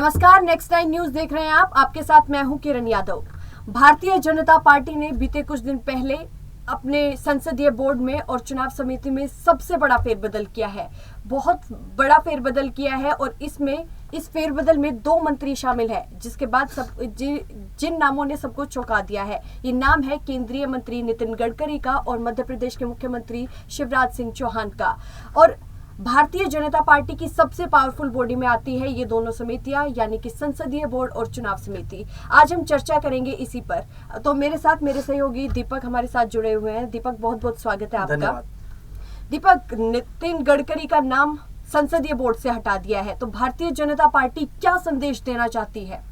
नमस्कार, next 9 news देख रहे हैं आप। आपके साथ मैं हूं किरण यादव। भारतीय जनता पार्टी ने बीते कुछ दिन पहले अपने संसदीय बोर्ड में और चुनाव समिति में सबसे बड़ा फेरबदल किया है। बहुत बड़ा फेरबदल किया है और इस फेरबदल में 2 मंत्री शामिल है, जिसके बाद जिन नामों ने सबको चौंका दिया है। ये नाम है केंद्रीय मंत्री नितिन गडकरी का और मध्य प्रदेश के मुख्यमंत्री शिवराज सिंह चौहान का। और भारतीय जनता पार्टी की सबसे पावरफुल बॉडी में आती है ये दोनों समितियां, यानी कि संसदीय बोर्ड और चुनाव समिति। आज हम चर्चा करेंगे इसी पर। तो मेरे साथ मेरे सहयोगी दीपक हमारे साथ जुड़े हुए हैं। दीपक, बहुत बहुत स्वागत है आपका। दीपक, नितिन गडकरी का नाम संसदीय बोर्ड से हटा दिया है, तो भारतीय जनता पार्टी क्या संदेश देना चाहती है?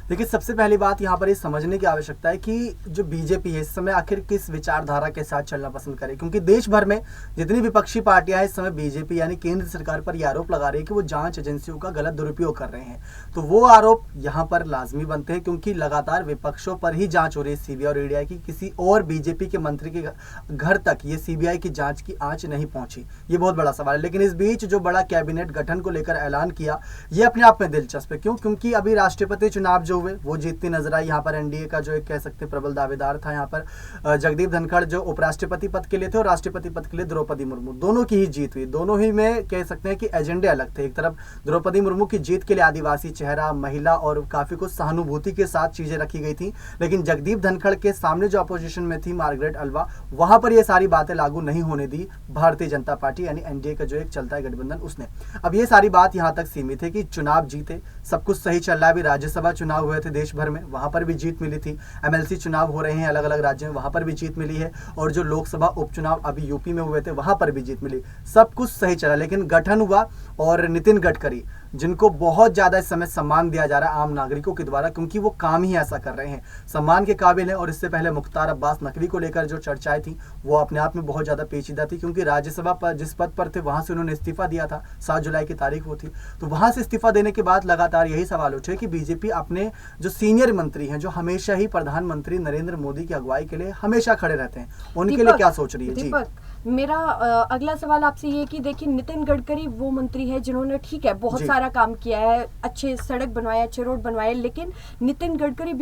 देखिए, सबसे पहली बात यहाँ पर ये समझने की आवश्यकता है कि जो बीजेपी है इस समय आखिर किस विचारधारा के साथ चलना पसंद करे, क्योंकि देश भर में जितनी विपक्षी पार्टियां हैं इस समय बीजेपी यानी केंद्र सरकार पर यह आरोप लगा रही है कि वो जांच एजेंसियों का गलत दुरुपयोग कर रहे हैं। तो वो आरोप यहाँ पर लाजमी बनते हैं, क्योंकि लगातार विपक्षों पर ही जांच हो रही है सीबीआई और ईडीआई की। किसी और बीजेपी के मंत्री के घर तक ये सीबीआई की जांच की आंच नहीं पहुंची। ये बहुत बड़ा सवाल है। लेकिन इस बीच जो बड़ा कैबिनेट गठन को लेकर ऐलान किया, ये अपने आप में दिलचस्प है। क्यों? क्योंकि अभी राष्ट्रपति चुनाव जो हुए वो जीतती नजर आई। यहाँ पर एनडीए का जो एक कह सकते प्रबल दावेदार था यहाँ पर जगदीप धनखड़, जो उपराष्ट्रपति पद के लिए थे, और राष्ट्रपति पद के लिए द्रौपदी मुर्मू, दोनों की ही जीत हुई। दोनों ही में कह सकते हैं कि एजेंडे अलग थे। एक तरफ द्रौपदी मुर्मू की जीत के लिए आदिवासी चेहरा, महिला और काफी कुछ सहानुभूति के साथ चीजें रखी गई थी। लेकिन जगदीप धनखड़ के सामने जो अपोजिशन में थी मार्गरेट अल्वा, वहां पर ये सारी बातें लागू नहीं होने दी भारतीय जनता पार्टी यानी एनडीए का जो एक चलता है गठबंधन उसने। अब ये सारी बात यहाँ तक सीमित है कि चुनाव जीते, सब कुछ सही चल रहा है। अभी राज्यसभा चुनाव हुए थे देश भर में, वहां पर भी जीत मिली थी। एमएलसी चुनाव हो रहे हैं अलग अलग राज्यों में, वहां पर भी जीत मिली है। और जो लोकसभा उपचुनाव अभी यूपी में हुए थे वहां पर भी जीत मिली। सब कुछ सही चला। लेकिन गठन हुआ और नितिन गडकरी, जिनको बहुत ज्यादा इस समय सम्मान दिया जा रहा है आम नागरिकों के द्वारा, क्योंकि वो काम ही ऐसा कर रहे हैं, सम्मान के काबिल है। और इससे पहले मुख्तार अब्बास नकवी को लेकर जो चर्चाएं थी वो अपने आप में बहुत ज्यादा पेचीदा थी, क्योंकि राज्यसभा पर जिस पद पर थे वहां से उन्होंने इस्तीफा दिया था। 7 जुलाई की तारीख वो थी। तो वहां से इस्तीफा देने के बाद लगातार यही सवाल उठे कि बीजेपी अपने जो सीनियर मंत्री हैं, जो हमेशा ही प्रधानमंत्री नरेंद्र मोदी की अगुवाई के लिए हमेशा खड़े रहते हैं, उनके लिए क्या सोच रही है? जी, मेरा अगला सवाल आपसे ये कि देखिए, नितिन गडकरी वो मंत्री है जिन्होंने ठीक है बहुत सारा काम किया है, अच्छे सड़क बनवाए, अच्छे रोड बनवाए। लेकिन नितिन गडकरी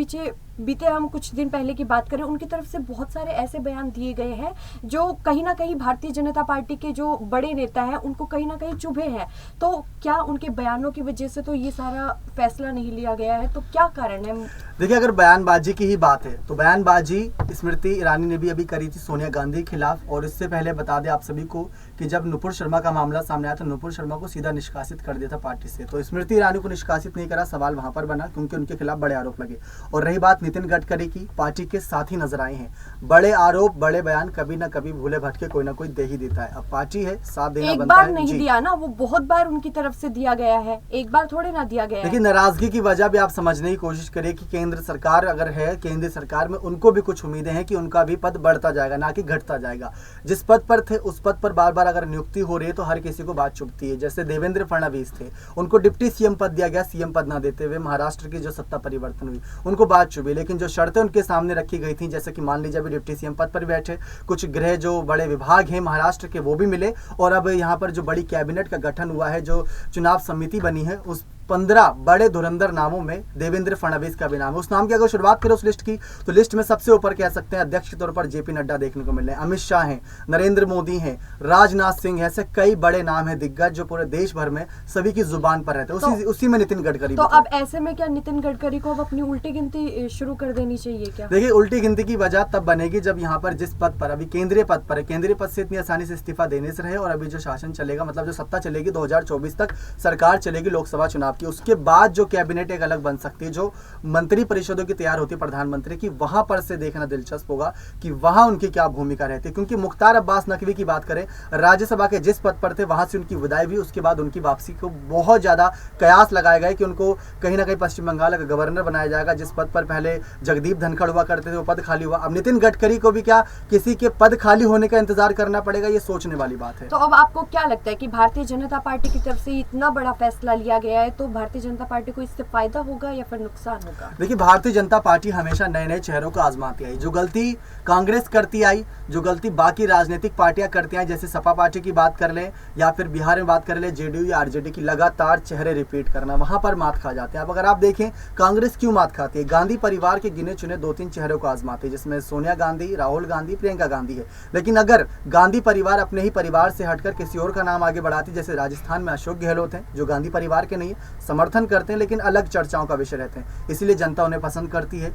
बीते हम कुछ दिन पहले की बात करें, उनकी तरफ से बहुत सारे ऐसे बयान दिए गए हैं जो कहीं ना कहीं भारतीय जनता पार्टी के जो बड़े नेता हैं उनको कहीं ना कहीं चुभे हैं। तो क्या उनके बयानों की वजह से तो ये सारा फैसला नहीं लिया गया है? तो क्या कारण है? देखिए, अगर बयानबाजी की ही बात है तो बयानबाजी स्मृति ईरानी ने भी अभी करी थी सोनिया गांधी के खिलाफ। और इससे पहले बता दें आप सभी को कि जब नुपुर शर्मा का मामला सामने आया था, नुपुर शर्मा को सीधा निष्कासित कर दिया था पार्टी से। तो स्मृति ईरानी को निष्कासित नहीं करा, सवाल वहां पर बना क्योंकि उनके खिलाफ बड़े आरोप लगे। और रही बात नितिन गडकरी की, पार्टी के साथ ही नजर आए हैं। बड़े आरोप, बड़े बयान कभी ना कभी भूले भटके कोई ना कोई दे ही देता है। अब पार्टी है, साथ देना बनता है। एक बार नहीं दिया ना, वो बहुत बार उनकी तरफ से दिया गया है, एक बार थोड़े ना दिया गया है। लेकिन नाराजगी की वजह भी आप समझने की कोशिश करिए कि केंद्र सरकार अगर है, केंद्र सरकार में उनको भी कुछ उम्मीदें हैं कि उनका भी पद बढ़ता जाएगा, ना कि घटता जाएगा। जिस पद पर थे उस पद पर बार बार अगर नियुक्ति हो रही है तो हर किसी को बात चुभती है। जैसे देवेंद्र फडणवीस थे, उनको डिप्टी सीएम पद दिया गया, सीएम पद ना देते हुए महाराष्ट्र की जो सत्ता परिवर्तन हुई उनको बात चुभी। लेकिन जो शर्तें उनके सामने रखी गई थी, जैसे कि मान लीजिए अभी डिप्टी सीएम पद पर बैठे, कुछ गृह जो बड़े विभाग हैं महाराष्ट्र के वो भी मिले। और अब यहाँ पर जो बड़ी कैबिनेट का गठन हुआ है, जो चुनाव समिति बनी है, उस 15 बड़े धुरंधर नामों में देवेंद्र फडणवीस का भी नाम है। उस नाम की अगर शुरुआत करें उस लिस्ट की, तो लिस्ट में सबसे ऊपर कह सकते हैं अध्यक्ष के तौर पर जेपी नड्डा देखने को मिल रहे हैं, अमित शाह हैं, नरेंद्र मोदी हैं, राजनाथ सिंह हैं। ऐसे कई बड़े नाम हैं दिग्गज जो पूरे देश भर में सभी की जुबान पर रहते हैं। उसी में नितिन गडकरी। तो अब ऐसे में क्या नितिन गडकरी को अब अपनी उल्टी गिनती शुरू कर देनी चाहिए क्या? देखिए, उल्टी गिनती की वजह तब बनेगी जब यहाँ पर जिस पद पर अभी केंद्रीय पद पर है, केंद्रीय पद से इतनी आसानी से इस्तीफा देने से रहे। और अभी जो शासन चलेगा, मतलब जो सत्ता चलेगी 2024 तक सरकार चलेगी लोकसभा चुनाव की, उसके बाद जो कैबिनेट एक अलग बन सकती है, जो मंत्री परिषदों की तैयार होती है प्रधानमंत्री की, वहां पर से देखना दिलचस्प होगा कि वहां उनकी क्या भूमिका रहती है। क्योंकि मुख्तार अब्बास नकवी की बात करें, राज्यसभा के जिस पद पर थे वहां से उनकी विदाई हुई, उसके बाद उनकी वापसी को बहुत ज्यादा कयास लगाया गया कि उनको कहीं ना कहीं पश्चिम बंगाल का गवर्नर बनाया जाएगा। जिस पद पर पहले जगदीप धनखड़ हुआ करते थे वो पद खाली हुआ। अब नितिन गडकरी को भी क्या किसी के पद खाली होने का इंतजार करना पड़ेगा? ये सोचने वाली बात है। तो अब आपको क्या लगता है कि भारतीय जनता पार्टी की तरफ से इतना बड़ा फैसला लिया गया है, तो भारतीय जनता पार्टी को इससे फायदा होगा या फिर नुकसान होगा? देखिए, भारतीय जनता पार्टी हमेशा नए नए चेहरों को आजमाती आई। जो गलती कांग्रेस करती आई, जो गलती बाकी राजनीतिक पार्टियां करती आई, जैसे सपा पार्टी की बात कर ले या फिर बिहार में बात कर ले जेडीयू या आरजेडी की, लगातार चेहरे रिपीट करना, वहां पर मात खा जाते हैं। अब अगर आप देखें कांग्रेस क्यों मात खाती है, गांधी परिवार के गिने चुने 2-3 चेहरों को आजमाती है, जिसमें सोनिया गांधी, राहुल गांधी, प्रियंका गांधी है। लेकिन अगर गांधी परिवार अपने ही परिवार से हटकर किसी और का नाम आगे बढ़ाती, जैसे राजस्थान में अशोक गहलोत हैं, जो गांधी परिवार के नहीं, समर्थन करते हैं लेकिन अलग चर्चाओं का विषय रहते हैं, इसीलिए जनता उन्हें पसंद करती है।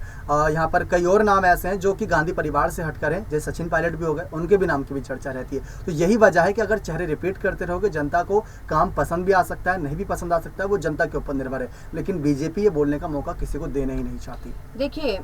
यहाँ पर कई और नाम ऐसे हैं जो कि गांधी परिवार से हटकर हैं, जैसे सचिन पायलट भी हो गए, उनके भी नाम की भी चर्चा रहती है। तो यही वजह है कि अगर चेहरे रिपीट करते रहोगे, जनता को काम पसंद भी आ सकता है, नहीं भी पसंद आ सकता है, वो जनता के ऊपर निर्भर है। लेकिन बीजेपी ये बोलने का मौका किसी को देना ही नहीं चाहती। देखिए,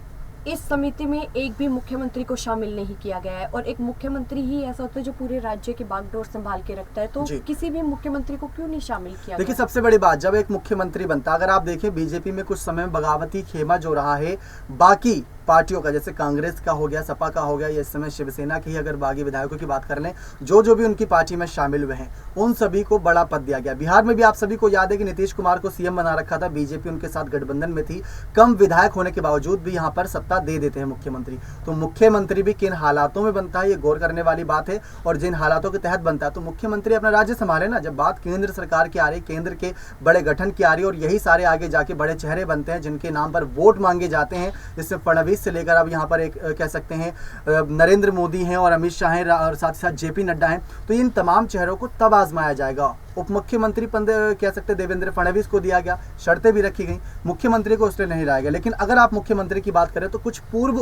इस समिति में एक भी मुख्यमंत्री को शामिल नहीं किया गया है, और एक मुख्यमंत्री ही ऐसा होता है जो पूरे राज्य की बागडोर संभाल के रखता है, तो किसी भी मुख्यमंत्री को क्यों नहीं शामिल किया? देखिए, सबसे बड़ी बात, जब एक मुख्यमंत्री बनता, अगर आप देखें बीजेपी में कुछ समय में बगावती खेमा जो रहा है बाकी पार्टियों का, जैसे कांग्रेस का हो गया, सपा का हो गया, या इस समय शिवसेना की अगर बागी विधायकों की बात कर लें, जो भी उनकी पार्टी में शामिल हुए हैं, उन सभी को बड़ा पद दिया गया। बिहार में भी आप सभी को याद है कि नीतीश कुमार को सीएम बना रखा था, बीजेपी उनके साथ गठबंधन में थी, कम विधायक होने के बावजूद भी यहाँ पर सत्ता दे देते हैं मुख्यमंत्री। तो मुख्यमंत्री भी किन हालातों में बनता है, ये गौर करने वाली बात है, और जिन हालातों के तहत बनता है, तो मुख्यमंत्री अपना राज्य संभाले ना। जब बात केंद्र सरकार की आ रही, केंद्र के बड़े गठन की आ रही, और यही सारे आगे जाके बड़े चेहरे बनते हैं जिनके नाम पर वोट मांगे जाते हैं, जिससे फडणवीस से लेकर अब यहाँ एक कह सकते हैं नरेंद्र मोदी हैं, और अमित शाह हैं, और साथ ही साथ जेपी नड्डा हैं। तो इन तमाम चेहरों को तब आजमाया जाएगा। उप मुख्यमंत्री पद कह सकते हैं देवेंद्र फडणवीस को दिया गया, शर्तें भी रखी गई, मुख्यमंत्री को उसने नहीं लाया गया। लेकिन अगर आप मुख्यमंत्री की बात करें तो कुछ पूर्व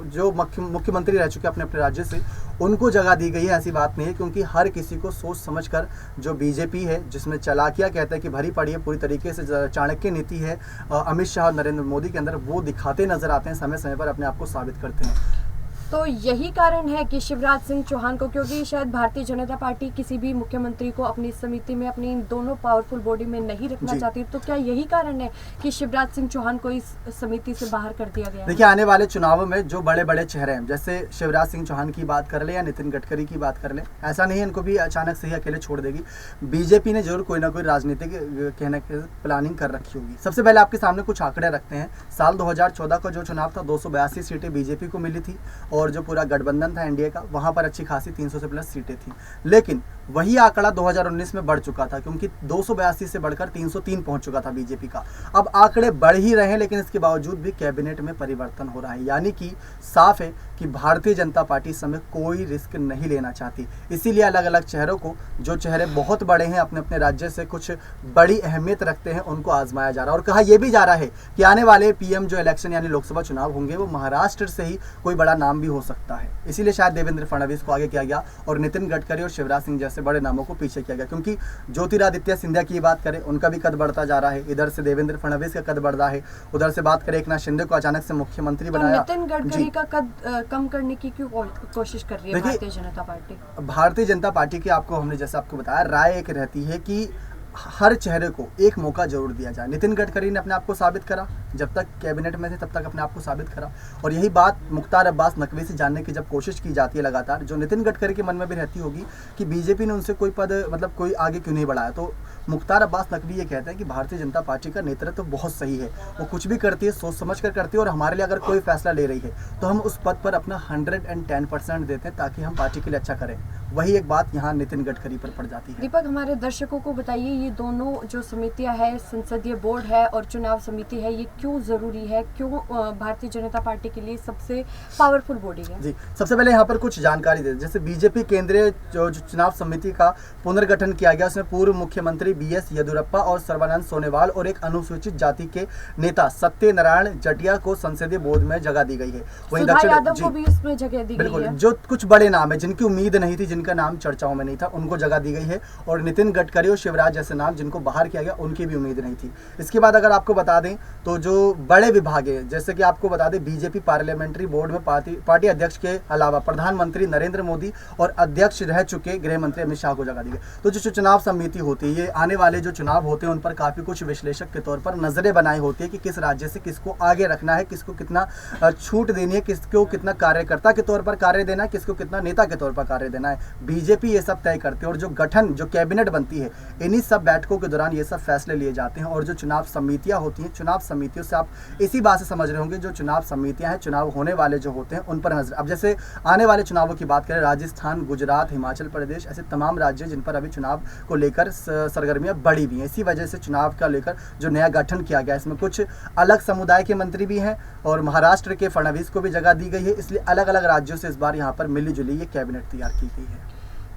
जो मुख्यमंत्री रह चुके अपने अपने राज्य से, उनको जगह दी गई है। ऐसी बात नहीं है, क्योंकि हर किसी को सोच समझकर, जो बीजेपी है जिसमें चालाकियां कहते हैं कि भरी पड़ी है, पूरी तरीके से चाणक्य नीति है अमित शाह और नरेंद्र मोदी के अंदर, वो दिखाते नजर आते हैं, समय समय पर अपने आप को साबित करते हैं। तो यही कारण है कि शिवराज सिंह चौहान को, क्योंकि शायद भारतीय जनता पार्टी किसी भी मुख्यमंत्री को अपनी समिति में, अपनी इन दोनों पावरफुल बॉडी में नहीं रखना चाहती, तो क्या यही कारण है कि शिवराज सिंह चौहान को इस समिति से बाहर कर दिया गया? देखिए, आने वाले चुनावों में जो बड़े बड़े चेहरे हैं, जैसे शिवराज सिंह चौहान की बात कर ले या नितिन गडकरी की बात कर ले, ऐसा नहीं है इनको भी अचानक से ही अकेले छोड़ देगी। बीजेपी ने जरूर कोई ना कोई राजनीतिक कहने की प्लानिंग कर रखी होगी। सबसे पहले आपके सामने कुछ आंकड़े रखते हैं। साल 2014 का जो चुनाव था, 282 सीटें बीजेपी को मिली थी, और जो पूरा गठबंधन था एनडीए का, वहां पर अच्छी खासी 300 से प्लस सीटें थी। लेकिन वही आंकड़ा 2019 में बढ़ चुका था, क्योंकि 282 से बढ़कर 303 पहुंच चुका था बीजेपी का। अब आंकड़े बढ़ ही रहे हैं, लेकिन इसके बावजूद भी कैबिनेट में परिवर्तन हो रहा है, यानी कि साफ है कि भारतीय जनता पार्टी इस समय कोई रिस्क नहीं लेना चाहती। इसीलिए अलग अलग चेहरों को, जो चेहरे बहुत बड़े हैं, अपने अपने राज्य से कुछ बड़ी अहमियत रखते हैं, उनको आजमाया जा रहा है। और कहा यह भी जा रहा है कि आने वाले पीएम जो इलेक्शन यानी लोकसभा चुनाव होंगे, वो महाराष्ट्र से ही कोई बड़ा नाम भी हो सकता है। इसीलिए शायद देवेंद्र फडणवीस को आगे किया गया, और नितिन गडकरी और शिवराज सिंह जैसे बड़े नामों को पीछे किया गया। क्योंकि ज्योतिरादित्य सिंधिया की बात करें, उनका भी कद बढ़ता जा रहा है, इधर से देवेंद्र फडणवीस का कद बढ़ रहा है, उधर से बात करें एकनाथ शिंदे को अचानक से मुख्यमंत्री बनाया। नितिन गडकरी का कद कम करने की क्यों कोशिश कर रही है भारतीय जनता पार्टी? भारतीय जनता पार्टी की हमने जैसे आपको बताया, राय एक रहती है कि हर चेहरे को एक मौका जरूर दिया जाए। नितिन गडकरी ने अपने आप को साबित करा, जब तक कैबिनेट में थे तब तक अपने आप को साबित करा, और यही बात मुख्तार अब्बास नकवी से जानने की जब कोशिश की जाती है लगातार, जो नितिन गडकरी के मन में भी रहती होगी कि बीजेपी ने उनसे कोई पद, मतलब कोई आगे क्यों नहीं बढ़ाया, तो मुख्तार अब्बास नकवी ये कहते हैं कि भारतीय जनता पार्टी का नेतृत्व तो बहुत सही है, वो कुछ भी करती है सोच समझ कर करती है, और हमारे लिए अगर कोई फैसला ले रही है तो हम उस पद पर अपना 110% देते हैं, ताकि हम पार्टी के लिए अच्छा करें। वही एक बात यहाँ नितिन गडकरी पर पड़ जाती है। दीपक, हमारे दर्शकों को बताइए, ये दोनों जो समितियां है, संसदीय बोर्ड है और चुनाव समिति है, ये क्यों जरूरी है, क्यों भारतीय जनता पार्टी के लिए सबसे पावरफुल बॉडी है? जी, सबसे पहले यहाँ पर कुछ जानकारी दे। जैसे बीजेपी केंद्रीय जो चुनाव समिति का पुनर्गठन किया गया, उसमें पूर्व मुख्यमंत्री बीएस येदियुरप्पा और सर्बानंद सोनोवाल और एक अनुसूचित जाति के नेता सत्यनारायण जटिया को संसदीय बोर्ड में जगह दी गई है। वहीं सुधा यादव को भी इसमें जगह दी गई है। जो कुछ बड़े नाम है, जिनकी उम्मीद नहीं थी, जिनका नाम चर्चाओं में नहीं था, उनको जगह दी गई है, और नितिन गडकरी और शिवराज जैसे नाम जिनको बाहर किया गया, उनकी भी उम्मीद नहीं थी। इसके बाद अगर आपको बता दें तो जो बड़े विभाग है, जैसे कि आपको बता दें बीजेपी पार्लियामेंट्री बोर्ड में पार्टी अध्यक्ष के अलावा प्रधानमंत्री नरेंद्र मोदी और अध्यक्ष रह चुके गृह मंत्री अमित शाह को जगह दी गई। तो जो चुनाव समिति होती है, ये आने वाले जो चुनाव होते हैं उन पर काफी कुछ विश्लेषक के तौर पर नजरें बनाई होती है कि किस राज्य से किसको आगे रखना है, किसको कितना छूट देनी है, किसको कितना कार्यकर्ता के तौर पर कार्य देना है, किसको कितना नेता के तौर पर कार्य देना है। बीजेपी ये सब तय करती है और जो कैबिनेट बनती है इन्हीं सब बैठकों के दौरान ये सब फैसले लिए जाते हैं। और जो चुनाव समितियां होती हैं, चुनाव समितियों से आप इसी बात से समझ रहे होंगे, जो चुनाव समितियां हैं, चुनाव होने वाले जो होते हैं उन पर नजर। अब जैसे आने वाले चुनावों की बात करें, राजस्थान, गुजरात, हिमाचल प्रदेश, ऐसे तमाम राज्य जिन पर अभी चुनाव को लेकर सरगर्मियां बढ़ी हुई हैं। इसी वजह से चुनाव का लेकर जो नया गठन किया गया, इसमें कुछ अलग समुदाय के मंत्री भी हैं और महाराष्ट्र के फडणवीस को भी जगह दी गई है। इसलिए अलग अलग राज्यों से इस बार यहाँ पर मिली जुली ये कैबिनेट तैयार की गई है।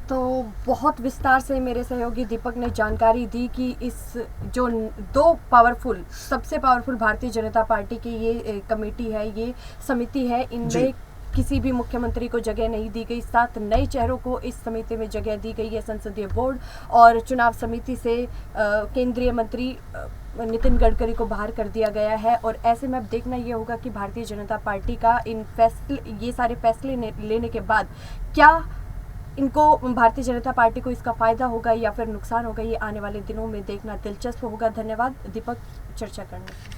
तो बहुत विस्तार से मेरे सहयोगी दीपक ने जानकारी दी कि इस जो सबसे पावरफुल भारतीय जनता पार्टी की ये कमेटी है, ये समिति है, इनमें किसी भी मुख्यमंत्री को जगह नहीं दी गई। 7 नए चेहरों को इस समिति में जगह दी गई है। संसदीय बोर्ड और चुनाव समिति से केंद्रीय मंत्री नितिन गडकरी को बाहर कर दिया गया है। और ऐसे में अब देखना ये होगा कि भारतीय जनता पार्टी का ये सारे फैसले लेने के बाद क्या इनको, भारतीय जनता पार्टी को इसका फायदा होगा या फिर नुकसान होगा, ये आने वाले दिनों में देखना दिलचस्प होगा। धन्यवाद दीपक चर्चा करने।